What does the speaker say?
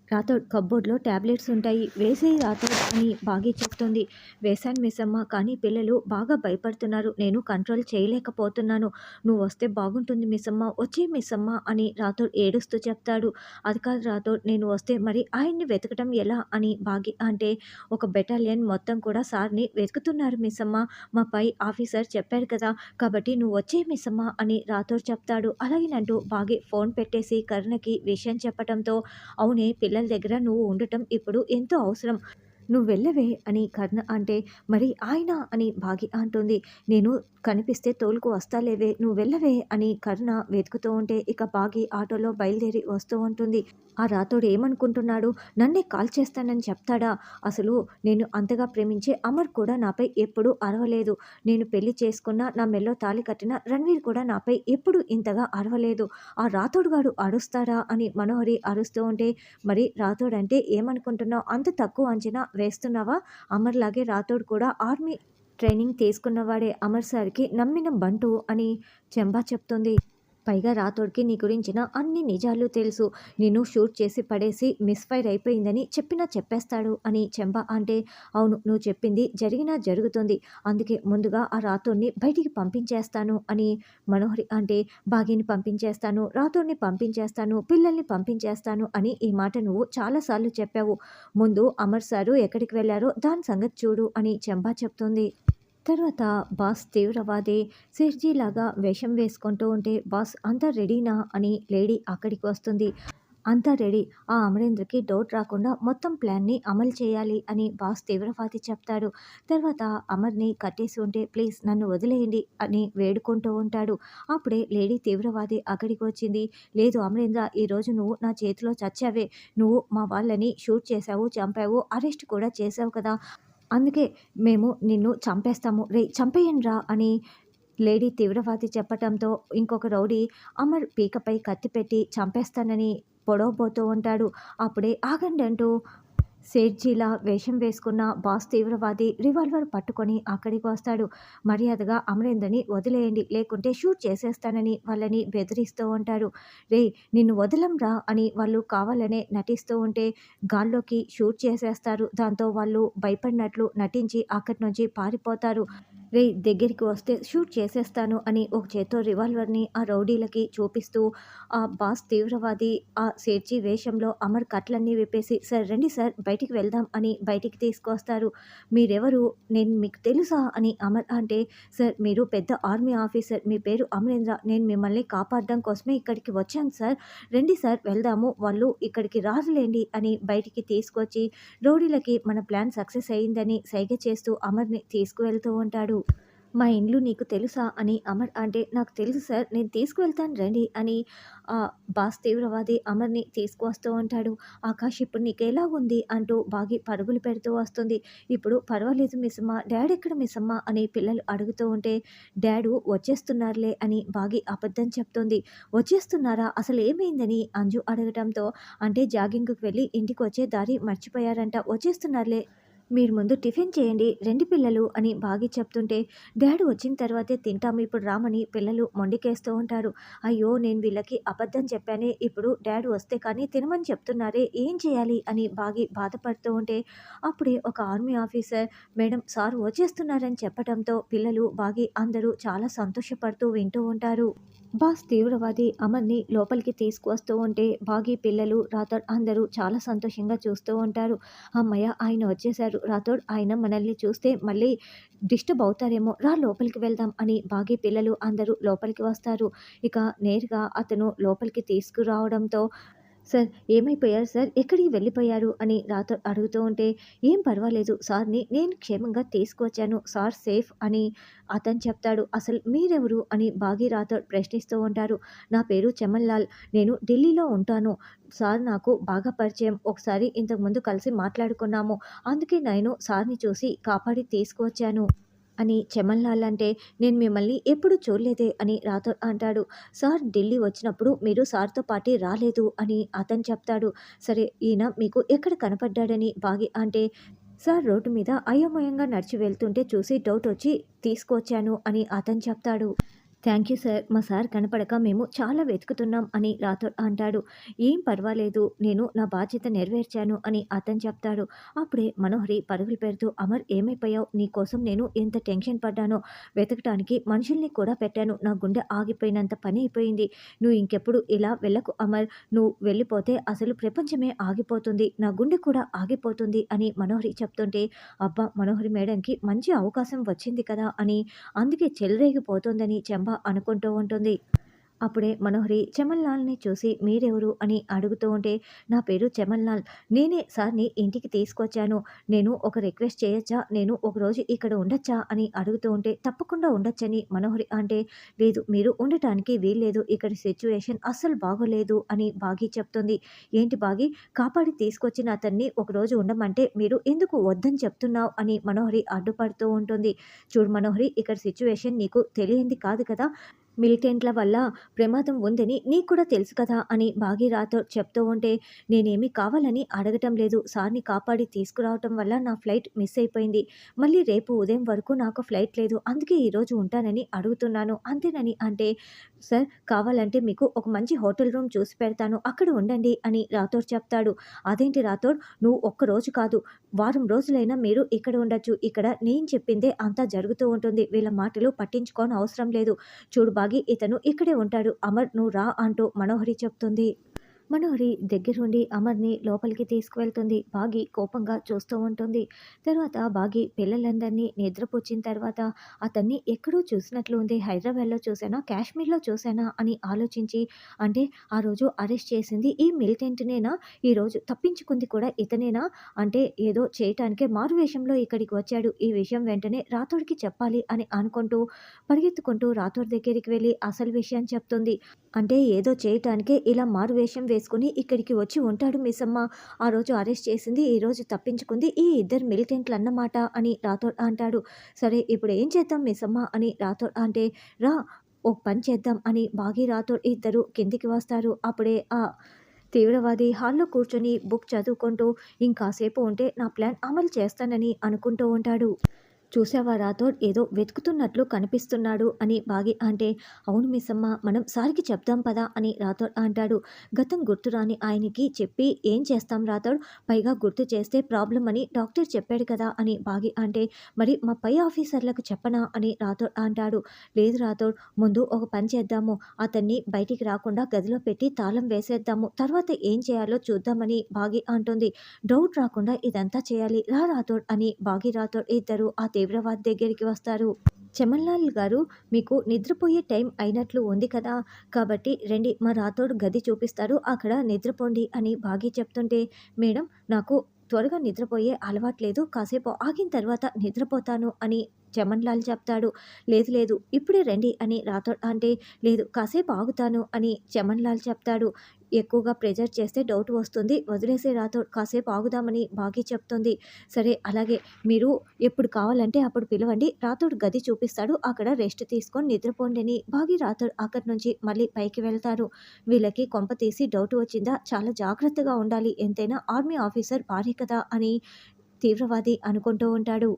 Rathod కప్‌బోర్డ్‌లో tablets ఉంటాయి. వేసేయి రాథోడ్ అని బాగి చెప్తుంది. వేశాను మిస్సమ్మ. కానీ పిల్లలు బాగా భయపడుతున్నారు. నేను కంట్రోల్ చేయలేకపోతున్నాను. నువ్వొస్తే బాగుంటుంది మిస్సమ్మ. వచ్చేయి మిస్సమ్మ అని రాథోడ్ ఏడుస్తూ చెప్తాడు. అది కాదు రాథోడ్, నేను వస్తే మరి ఆయన్ని వెతకటం ఎలా అని బాగి అంటే, ఒక బెటాలియన్ మొత్తం కూడా సార్‌ని వెతుకుతున్నారు మిస్సమ్మ. మా పై ఆఫీసర్ చెప్పాడు కదా! కాబట్టి నువ్వొచ్చేయి మిస్సమ్మ అని రాథోడ్ చెప్తాడు. అలాగేనంటూ బాగి ఫోన్ పెట్టేసి కరుణకి విషయం చెప్పటంతో, అవునే పిల్లల దగ్గర నువ్వు ఉండటం ఇప్పుడు ఎంతో అవసరం. నువ్వు వెళ్ళవే అని కర్ణ అంటే, మరి ఆయన అని భాగి అంటుంది. నేను కనిపిస్తే తోలుకు వస్తాలేవే, నువ్వు వెళ్ళవే అని కర్ణ వెతుకుతూ ఉంటే, ఇక భాగి ఆటోలో బయలుదేరి వస్తూ ఉంటుంది. ఆ రాతోడు ఏమనుకుంటున్నాడు, నన్నే కాల్ చేస్తానని చెప్తాడా? అసలు నేను అంతగా ప్రేమించే అమర్ కూడా నాపై ఎప్పుడూ అరవలేదు. నేను పెళ్లి చేసుకున్న, నా మెల్లో తాళి కట్టిన రణ్వీర్ కూడా నాపై ఎప్పుడు ఇంతగా అరవలేదు. ఆ రాతోడుగాడు అరుస్తాడా అని మనోహరి అరుస్తూ ఉంటే, మరి రాతోడంటే ఏమనుకుంటున్నావు, అంత తక్కువ అంచనా వేస్తున్నావా? అమర్‌లాగే రాథోడ్ కూడా ఆర్మీ ట్రైనింగ్ తీసుకున్నవాడే. అమర్ సార్‌కి నమ్మిన బంటు అని చెంబా చెప్తుంది. పైగా రాథోడ్‌కి నీ గురించిన అన్ని నిజాలు తెలుసు. నిన్ను షూట్ చేసి పడేసి మిస్‌ఫైర్ అయిపోయిందని చెప్పినా చెప్పేస్తాడు అని చెంబా అంటే, అవును, నువ్వు చెప్పింది జరిగినా జరుగుతుంది. అందుకే ముందుగా ఆ రాథోడ్‌ని బయటికి పంపించేస్తాను అని మనోహరి అంటే, భాగ్యని పంపించేస్తాను, రాథోడ్‌ని పంపించేస్తాను, పిల్లల్ని పంపించేస్తాను అని ఈ మాట నువ్వు చాలా సార్లు చెప్పావు. ముందు అమర్ సారు ఎక్కడికి వెళ్లారో దాని సంగతి చూడు అని చెంబా చెప్తుంది. తర్వాత బాస్ తీవ్రవాది సిర్జీలాగా వేషం వేసుకుంటూ ఉంటే, బాస్ అంతా రెడీనా అని లేడీ అక్కడికి వస్తుంది. అంతా రెడీ. ఆ అమరేంద్రకి డౌట్ రాకుండా మొత్తం ప్లాన్ని అమలు చేయాలి అని బాస్ తీవ్రవాది చెప్తాడు. తర్వాత అమర్ని కట్టేసి ఉంటే, ప్లీజ్ నన్ను వదిలేయండి అని వేడుకుంటూ ఉంటాడు. అప్పుడే లేడీ తీవ్రవాది అక్కడికి వచ్చింది. లేదు అమరేంద్ర, ఈరోజు నువ్వు నా చేతిలో చచ్చావే. నువ్వు మా వాళ్ళని షూట్ చేశావు, చంపావు, అరెస్ట్ కూడా చేశావు కదా! అందుకే మేము నిన్ను చంపేస్తాము. రేయ్ చంపేయండ్రా అని లేడీ తీవ్రవాది చెప్పటంతో, ఇంకొక రౌడీ అమర్ పీకపై కత్తి పెట్టి చంపేస్తానని పొడవబోతూ ఉంటాడు. అప్పుడే ఆగండి అంటూ సేట్జీలా వేషం వేసుకున్న బాస్ తీవ్రవాది రివాల్వర్ పట్టుకొని అక్కడికి వస్తాడు. మర్యాదగా అమరేంద్రని వదిలేయండి, లేకుంటే షూట్ చేసేస్తానని వాళ్ళని బెదిరిస్తూ ఉంటాడు. రేయ్ నిన్ను వదలంరా అని వాళ్ళు కావాలనే నటిస్తూ ఉంటే, గాల్లోకి షూట్ చేసేస్తారు. దాంతో వాళ్ళు భయపడినట్లు నటించి అక్కడి నుంచి పారిపోతారు. రేయ్ దగ్గరికి వస్తే షూట్ చేసేస్తాను అని ఒక చేత్తో రివాల్వర్ని ఆ రౌడీలకి చూపిస్తూ, ఆ బాస్ తీవ్రవాది ఆ సేట్జీ వేషంలో అమర్ కట్లన్నీ విప్పేసి, సార్ రండి సార్ బయటికి వెళ్దాం అని బయటికి తీసుకొస్తారు. మీరెవరు, నేను మీకు తెలుసా అని అమర్ అంటే, సార్ మీరు పెద్ద ఆర్మీ ఆఫీసర్, మీ పేరు అమరేంద్ర, నేను మిమ్మల్ని కాపాడడం కోసమే ఇక్కడికి వచ్చాను సార్, రండి సార్ వెళ్దాము, వాళ్ళు ఇక్కడికి రారులేండి అని బయటికి తీసుకొచ్చి రౌడీలకి మన ప్లాన్ సక్సెస్ అయిందని సైగ చేస్తూ అమర్ని తీసుకువెళ్తూ ఉంటాడు. మా ఇండ్లు నీకు తెలుసా అని అమర్ అంటే, నాకు తెలుసు సార్, నేను తీసుకువెళ్తాను రండి అని బాస్ తీవ్రవాది అమర్ని తీసుకువస్తూ ఉంటాడు. ఆకాష్ ఇప్పుడు నీకెలా ఉంది అంటూ బాగి పరుగులు పెడుతూ వస్తుంది. ఇప్పుడు పర్వాలేదు మిస్సమ్మ, డాడ్ ఎక్కడ మిస్సమ్మ అని పిల్లలు అడుగుతూ ఉంటే, డాడు వచ్చేస్తున్నారులే అని బాగి అబద్ధం చెప్తుంది. వచ్చేస్తున్నారా, అసలు ఏమైందని అంజు అడగటంతో, అంటే జాగింగ్కి వెళ్ళి ఇంటికి వచ్చే దారి మర్చిపోయారంట, వచ్చేస్తున్నారులే, మీరు ముందు టిఫిన్ చేయండి రండి పిల్లలు అని బాగి చెప్తుంటే, డాడీ వచ్చిన తర్వాతే తింటాము ఇప్పుడు రామని పిల్లలు మొండికేస్తూ ఉంటారు. అయ్యో నేను వీళ్ళకి అబద్ధం చెప్పానే, ఇప్పుడు డాడీ వస్తే కానీ తినమని చెప్తున్నారే, ఏం చేయాలి అని బాగి బాధపడుతూ ఉంటే, అప్పుడే ఒక ఆర్మీ ఆఫీసర్ మేడం సార్ వచ్చేస్తున్నారని చెప్పడంతో పిల్లలు బాగి అందరూ చాలా సంతోషపడుతూ వింటూ ఉంటారు. బాస్ తీవ్రవాది అమర్ని లోపలికి తీసుకువస్తూ ఉంటే, బాగి పిల్లలు రాథోడ్ అందరూ చాలా సంతోషంగా చూస్తూ ఉంటారు. హమ్మయ్య ఆయన వచ్చేశారు, రాథోడ్ ఆయన మనల్ని చూస్తే మళ్ళీ డిస్టర్బ్ అవుతారేమో, రా లోపలికి వెళ్దాం అని బాగి పిల్లలు అందరూ లోపలికి వస్తారు. ఇక నేరుగా అతను లోపలికి తీసుకురావడంతో, సార్ ఏమైపోయారు సార్, ఎక్కడికి వెళ్ళిపోయారు అని రాథోడ్ అడుగుతూ ఉంటే, ఏం పర్వాలేదు సార్ని నేను క్షేమంగా తీసుకువచ్చాను, సార్ సేఫ్ అని అతను చెప్తాడు. అసలు మీరెవరు అని బాగి రాథోడ్ ప్రశ్నిస్తూ ఉంటారు. నా పేరు చమన్ లాల్, నేను ఢిల్లీలో ఉంటాను, సార్ నాకు బాగా పరిచయం, ఒకసారి ఇంతకుముందు కలిసి మాట్లాడుకున్నాము, అందుకే నేను సార్ని చూసి కాపాడి తీసుకువచ్చాను అని చమన్ లాల్ అంటే, నేను మిమ్మల్ని ఎప్పుడు చూడలేదే అని రాథోడ్ అంటాడు. సార్ ఢిల్లీ వచ్చినప్పుడు మీరు సార్తో పాటే రాలేదు అని అతను చెప్తాడు. సరే ఈయన మీకు ఎక్కడ కనపడ్డాడని బాగి అంటే, సార్ రోడ్డు మీద అయోమయంగా నడిచి వెళ్తుంటే చూసి డౌట్ వచ్చి తీసుకొచ్చాను అని అతను చెప్తాడు. Thank you sir. మా సార్ కనపడక మేము చాలా వెతుకుతున్నాం అని రాథోడ్ అంటాడు. ఏం పర్వాలేదు. నేను నా బాధ్యత నెరవేర్చాను అని అతను చెప్తాడు. అప్పుడే మనోహరి పరుగులు పెడుతూ అమర్ ఏమైపోయావు? నీకోసం నేను ఎంత టెన్షన్ పడ్డానో. వెతకటానికి మనుషుల్ని కూడా పెట్టాను. నా గుండె ఆగిపోయినంత పని అయిపోయింది. నువ్వు ఇంకెప్పుడు ఇలా వెళ్ళకు అమర్. నువ్వు వెళ్ళిపోతే అసలు ప్రపంచమే ఆగిపోతుంది. నా గుండె కూడా ఆగిపోతుంది అని మనోహరి చెప్తుంటే, అబ్బా! మనోహరి మేడంకి మంచి అవకాశం వచ్చింది కదా అని అందుకే చెలరేగిపోతోందని చెంబ అనుకుంటూ ఉంటుంది. అప్పుడే మనోహరి చమన్‌లాల్‌ని చూసి మీరెవరు అని అడుగుతూ ఉంటే, నా పేరు చమన్‌లాల్. నేనే సార్‌ని ఇంటికి తీసుకొచ్చాను. నేను ఒక రిక్వెస్ట్ చేయొచ్చా? నేను ఒకరోజు ఇక్కడ ఉండొచ్చా? అని అడుగుతూ ఉంటే, తప్పకుండా ఉండొచ్చని మనోహరి అంటే, లేదు మీరు ఉండటానికి వీల్లేదు. ఇక్కడ సిట్యుయేషన్ అస్సలు బాగోలేదు అని బాగి చెప్తుంది. ఏంటి బాగి? కాపాడి తీసుకొచ్చిన అతన్ని ఒకరోజు ఉండమంటే మీరు ఎందుకు వద్దని చెప్తున్నావు? అని మనోహరి అడ్డుపడుతూ ఉంటుంది. చూడు మనోహరి, ఇక్కడ సిట్యుయేషన్ నీకు తెలియంది కాదు కదా! మిలిటెంట్ల వల్ల ప్రమాదం ఉందని నీకు కూడా తెలుసు కదా అని భాగీరథ చెప్తూ ఉంటే, నేనేమి కావాలని అడగటం లేదు. సార్‌ని కాపాడి తీసుకురావటం వల్ల నా ఫ్లైట్ మిస్ అయిపోయింది. మళ్ళీ రేపు ఉదయం వరకు నాకు ఫ్లైట్ లేదు. అందుకే ఈరోజు ఉంటానని అడుగుతున్నాను. అంతేనని అంటే, సార్ కావాలంటే మీకు ఒక మంచి హోటల్ రూమ్ చూసి పెడతాను. అక్కడ ఉండండి అని రాథోడ్ చెప్తాడు. అదేంటి రాథోడ్, నువ్వు ఒక్కరోజు కాదు వారం రోజులైనా మీరు ఇక్కడ ఉండొచ్చు. ఇక్కడ నేను చెప్పిందే అంతా జరుగుతూ ఉంటుంది. వీళ్ళ మాటలు పట్టించుకోనవసరం లేదు. చూడు బాగి, ఇతను ఇక్కడే ఉంటాడు. అమర్ నువ్వు రా అంటూ మనోహరి చెప్తుంది. మనోహరి దగ్గరుండి అమర్‌ని లోపలికి తీసుకువెళ్తుంది. బాగి కోపంగా చూస్తూ ఉంటుంది. తర్వాత బాగి పిల్లలందరినీ నిద్రపుచ్చిన తర్వాత అతన్ని ఎక్కడో చూసినట్లు ఉంది. హైదరాబాద్‌లో చూసానా? కాశ్మీర్‌లో చూసానా? అని ఆలోచించి, అంటే ఆ రోజు అరెస్ట్ చేసింది ఈ మిలిటెంట్‌నేనా? ఈరోజు తప్పించుకుంది కూడా ఇతనేనా? అంటే ఏదో చేయటానికే మారువేషంలో ఇక్కడికి వచ్చాడు. ఈ విషయం వెంటనే రాథోడ్‌కి చెప్పాలి అని అనుకుంటూ పరిగెత్తుకుంటూ రాథోడ్ దగ్గరికి వెళ్లి అసలు విషయం చెప్తుంది. అంటే ఏదో చేయటానికే ఇలా మారువేషం వేసుకొని ఇక్కడికి వచ్చి ఉంటాడు మిస్సమ్మ. ఆ రోజు అరెస్ట్ చేసింది, ఈరోజు తప్పించుకుంది ఈ ఇద్దరు మిలిటెంట్‌లన్నమాట అని రాథోడ్ అంటాడు. సరే ఇప్పుడు ఏం చేద్దాం మిస్సమ్మ అని రాథోడ్ అంటే, రా ఓ పని చేద్దాం అని బాగి రాథోడ్ ఇద్దరు కిందికి వస్తారు. అప్పుడే ఆ తీవ్రవాది హాల్‌లో కూర్చొని బుక్ చదువుకుంటూ ఇంకాసేపు ఉంటే నా ప్లాన్ అమలు చేస్తానని అనుకుంటూ ఉంటాడు. చూసావా రాథోడ్ ఏదో వెతుకుతున్నట్లు కనిపిస్తున్నాడు అని బాగి అంటే, అవును మిస్సమ్మ, మనం సార్‌కి చెప్దాం పదా అని రాథోడ్ అంటాడు. గతం గుర్తురాని ఆయనకి చెప్పి ఏం చేస్తాం రాథోడ్? పైగా గుర్తు చేస్తే ప్రాబ్లమ్ అని డాక్టర్ చెప్పాడు కదా అని బాగి అంటే, మరి మా పై ఆఫీసర్లకు చెప్పనా అని రాథోడ్ అంటాడు. లేదు రాథోడ్, ముందు ఒక పని చేద్దాము. అతన్ని బయటికి రాకుండా గదిలో పెట్టి తాళం వేసేద్దాము. తర్వాత ఏం చేయాలో చూద్దామని బాగి అంటుంది. డౌట్ రాకుండా ఇదంతా చేయాలి. రా రాథోడ్ అని బాగి రాథోడ్ ఇద్దరు ఆ తీవ్రవాది దగ్గరికి వస్తారు. చమన్లాల్ గారు, మీకు నిద్రపోయే టైం అయినట్లు ఉంది కదా! కాబట్టి రండి మా రాథోడ్ గది చూపిస్తారు. అక్కడ నిద్రపోండి అని బాగి చెప్తుంటే, మేడం నాకు త్వరగా నిద్రపోయే అలవాట్లేదు. కాసేపు ఆగిన తర్వాత నిద్రపోతాను అని చమన్లాల్ చెప్తాడు. లేదు లేదు ఇప్పుడే రండి అని రాథోడ్ అంటే, లేదు కాసేపు ఆగుతాను అని చమన్లాల్ చెప్తాడు. ఎక్కువగా ప్రెజర్ చేస్తే డౌట్ వస్తుంది. వదిలేసే రాథోడ్, కాసేపు ఆగుదామని బాగి చెప్తుంది. సరే అలాగే, మీరు ఎప్పుడు కావాలంటే అప్పుడు పిలవండి. రాథోడ్ గది చూపిస్తాడు. అక్కడ రెస్ట్ తీసుకొని నిద్రపోండి అని బాగి రాథోడ్ అక్కడి నుంచి మళ్ళీ పైకి వెళ్తారు. వీళ్ళకి కొంప తీసి డౌట్ వచ్చిందా? చాలా జాగ్రత్తగా ఉండాలి. ఎంతైనా ఆర్మీ ఆఫీసర్ భార్య కదా అని తీవ్రవాది అనుకుంటూ ఉంటాడు.